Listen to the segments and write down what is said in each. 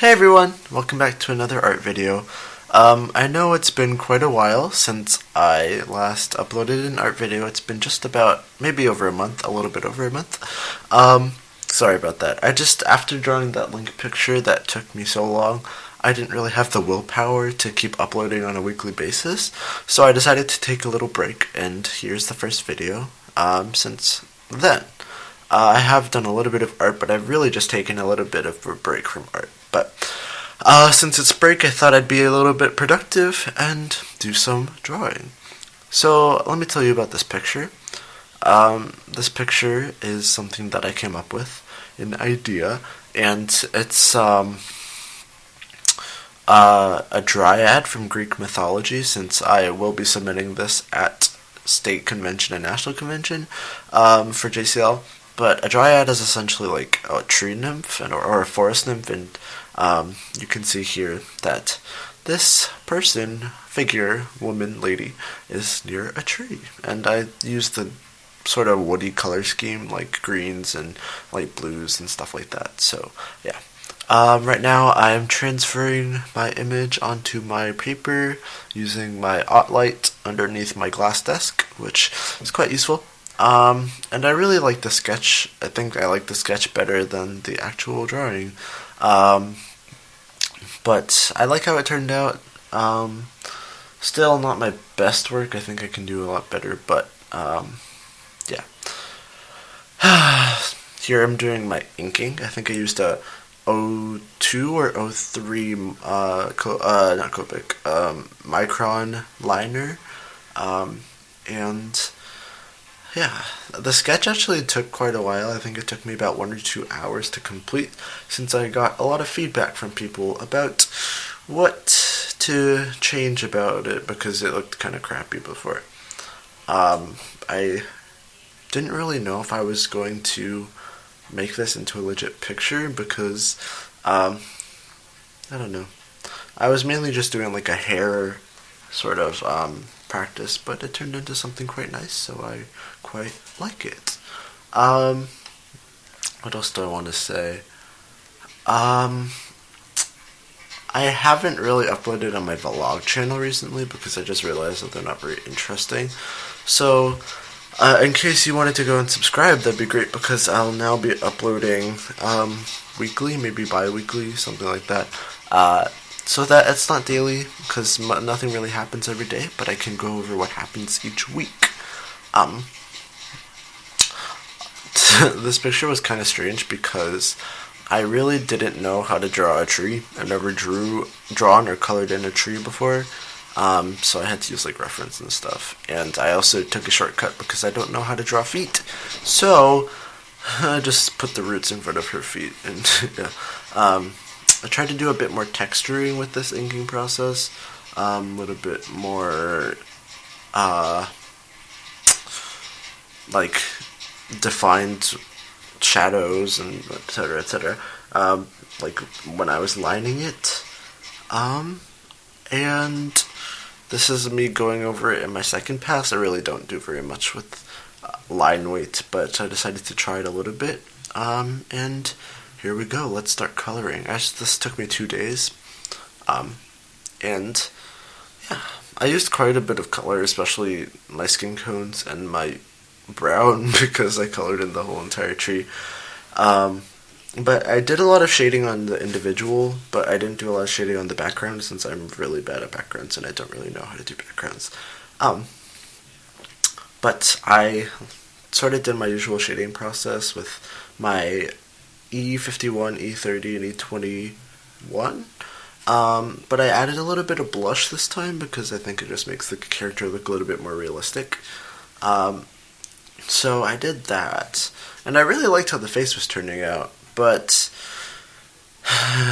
Hey everyone, welcome back to another art video. I know it's been quite a while since I last uploaded an art video. It's been just about, maybe over a month, a little bit over a month. Sorry about that. After drawing that link picture that took me so long, I didn't really have the willpower to keep uploading on a weekly basis, so I decided to take a little break, and here's the first video, since then. I have done a little bit of art, but I've really just taken a little bit of a break from art. But since it's break, I thought I'd be a little bit productive and do some drawing. So let me tell you about this picture. This picture is something that I came up with, an idea, and it's a dryad from Greek mythology, since I will be submitting this at state convention and national convention for JCL. But a dryad is essentially like a tree nymph or a forest nymph, and you can see here that this person, figure, woman, lady, is near a tree. And I used the sort of woody color scheme, like greens and light blues and stuff like that. So, yeah. Right now I am transferring my image onto my paper using my OttLight underneath my glass desk, which is quite useful. And I really like the sketch. I think I like the sketch better than the actual drawing. But I like how it turned out. Still not my best work. I think I can do a lot better, but, yeah. Here I'm doing my inking. I think I used a 02 or 03, not Copic, micron liner, and yeah, the sketch actually took quite a while. I think it took me about 1 or 2 hours to complete, since I got a lot of feedback from people about what to change about it because it looked kind of crappy before. I didn't really know if I was going to make this into a legit picture because, I don't know. I was mainly just doing like a hair sort of practice, but it turned into something quite nice, so I quite like it. What else do I want to say? I haven't really uploaded on my vlog channel recently because I just realized that they're not very interesting. So, in case you wanted to go and subscribe, that'd be great, because I'll now be uploading weekly, maybe bi-weekly, something like that. So that it's not daily, because nothing really happens every day, but I can go over what happens each week. This picture was kind of strange because I really didn't know how to draw a tree. I've never drawn or colored in a tree before, so I had to use like reference and stuff. And I also took a shortcut because I don't know how to draw feet, so I just put the roots in front of her feet. And yeah. I tried to do a bit more texturing with this inking process, a little bit more, like, defined shadows and etc., etc., like when I was lining it, and this is me going over it in my second pass. I really don't do very much with line weight, but I decided to try it a little bit, and here we go. Let's start coloring. This took me 2 days, and yeah, I used quite a bit of color, especially my skin tones and my brown, because I colored in the whole entire tree. But I did a lot of shading on the individual, but I didn't do a lot of shading on the background, since I'm really bad at backgrounds and I don't really know how to do backgrounds. But I sort of did my usual shading process with my E51, E30, and E21. But I added a little bit of blush this time because I think it just makes the character look a little bit more realistic. So I did that, and I really liked how the face was turning out, but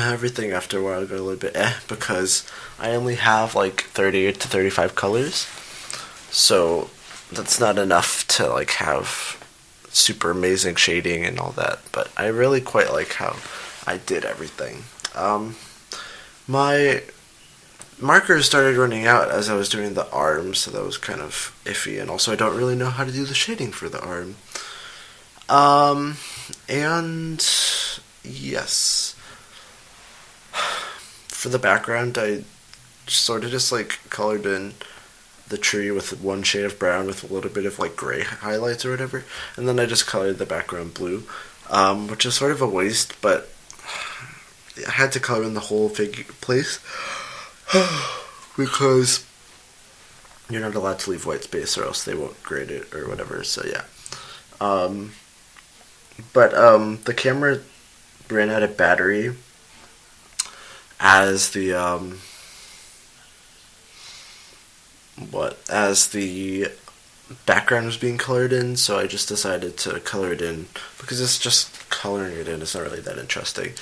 everything after a while got a little bit because I only have like 30 to 35 colors, so that's not enough to like have super amazing shading and all that, but I really quite like how I did everything. My markers started running out as I was doing the arm, so that was kind of iffy, and also I don't really know how to do the shading for the arm. And yes, for the background, I sort of just like colored in the tree with one shade of brown with a little bit of like gray highlights or whatever, and then I just colored the background blue, which is sort of a waste, but I had to color in the whole place because you're not allowed to leave white space or else they won't grade it or whatever. So yeah, but the camera ran out of battery as the background was being colored in, so I just decided to color it in because it's just coloring it in. It's not really that interesting.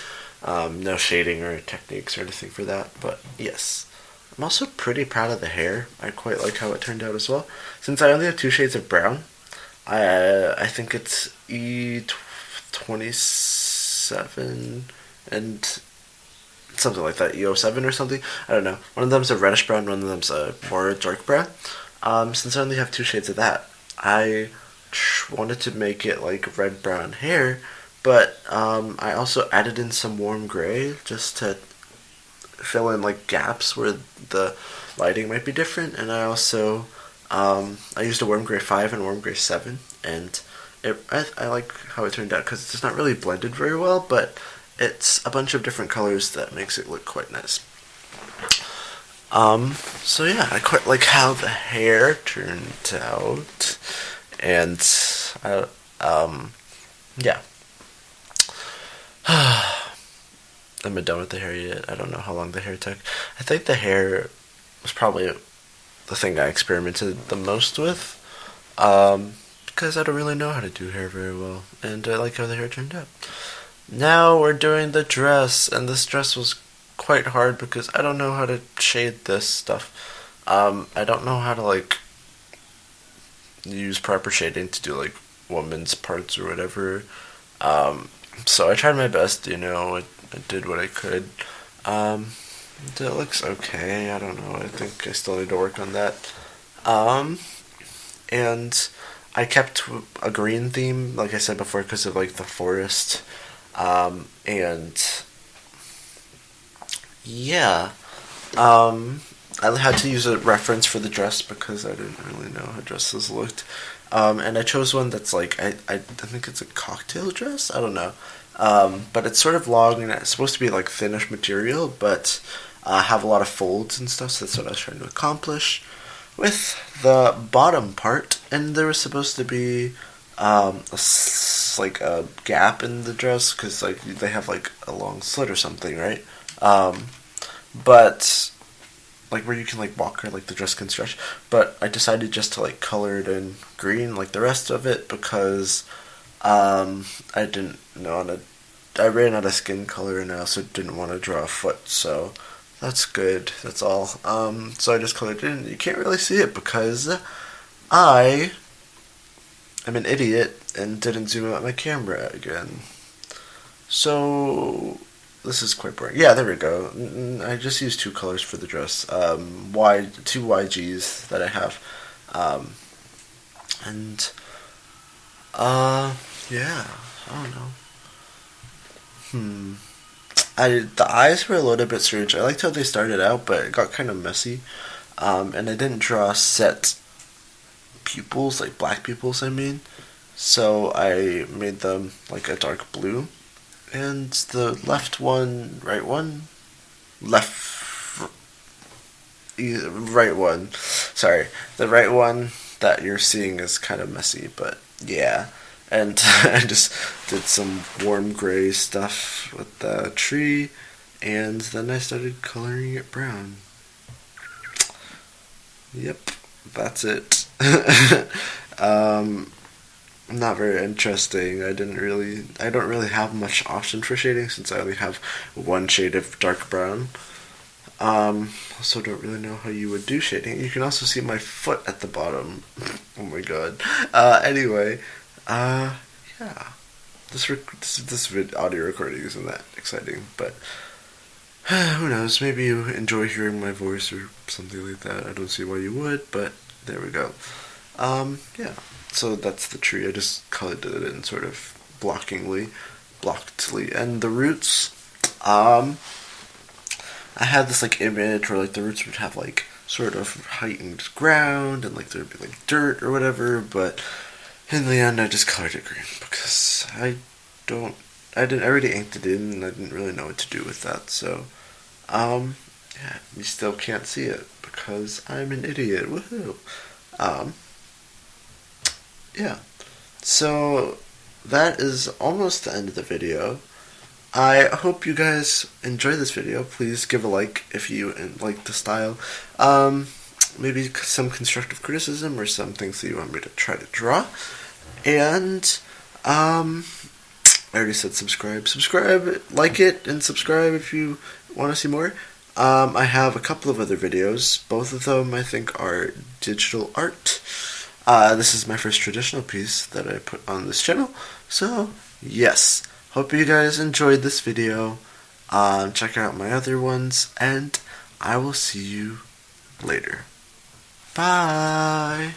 No shading or techniques or anything for that, but yes. I'm also pretty proud of the hair. I quite like how it turned out as well. Since I only have 2 shades of brown, I think it's E27 and something like that, E07 or something. I don't know. One of them's a reddish brown, one of them's a more dark brown. Since I only have 2 shades of that, I wanted to make it like red-brown hair, but I also added in some warm gray just to fill in like gaps where the lighting might be different, and I also I used a warm gray 5 and warm gray 7, and I like how it turned out because it's not really blended very well, but it's a bunch of different colors that makes it look quite nice. So yeah, I quite like how the hair turned out, and yeah. I'm not done with the hair yet. I don't know how long the hair took. I think the hair was probably the thing I experimented the most with, because I don't really know how to do hair very well, and I like how the hair turned out. Now we're doing the dress, and this dress was quite hard because I don't know how to shade this stuff. I don't know how to like use proper shading to do like woman's parts or whatever. So I tried my best, I did what I could. It looks okay. I don't know. I think I still need to work on that. And I kept a green theme, like I said before, because of like the forest. And yeah, I had to use a reference for the dress because I didn't really know how dresses looked. And I chose one that's like, I think it's a cocktail dress? I don't know. But it's sort of long and it's supposed to be like thinnish material, but have a lot of folds and stuff, so that's what I was trying to accomplish with the bottom part. And there was supposed to be like a gap in the dress because like they have like a long slit or something, right? But like where you can like walk or like the dress can stretch. But I decided just to like color it in green like the rest of it because I didn't know I ran out of skin color and I also didn't want to draw a foot, so that's good. That's all. So I just colored it in. You can't really see it because I am an idiot and didn't zoom out my camera again. So this is quite boring. Yeah, there we go. I just used 2 colors for the dress. Two YGs that I have. And yeah, I don't know. The eyes were a little bit strange. I liked how they started out, but it got kind of messy. And I didn't draw set pupils, like black pupils, I mean. So I made them like a dark blue. And the right one, sorry, the right one that you're seeing is kind of messy, but yeah. And I just did some warm gray stuff with the tree, and then I started coloring it brown. Yep, that's it. Not very interesting. I don't really have much option for shading since I only have 1 shade of dark brown. Also don't really know how you would do shading. You can also see my foot at the bottom. Oh my god. Anyway, yeah. This audio recording isn't that exciting, but who knows? Maybe you enjoy hearing my voice or something like that. I don't see why you would, but there we go. Yeah. So that's the tree. I just colored it in sort of blockedly. And the roots, I had this like image where like the roots would have like sort of heightened ground and like there would be like dirt or whatever, but in the end I just colored it green because I already inked it in and I didn't really know what to do with that, so yeah, you still can't see it because I'm an idiot. Woohoo. Yeah. So that is almost the end of the video. I hope you guys enjoy this video. Please give a like if you like the style. Maybe some constructive criticism or some things that you want me to try to draw. And I already said subscribe. Subscribe, like it, and subscribe if you want to see more. I have a couple of other videos. Both of them I think are digital art. This is my first traditional piece that I put on this channel. So, yes. Hope you guys enjoyed this video. Check out my other ones, and I will see you later. Bye!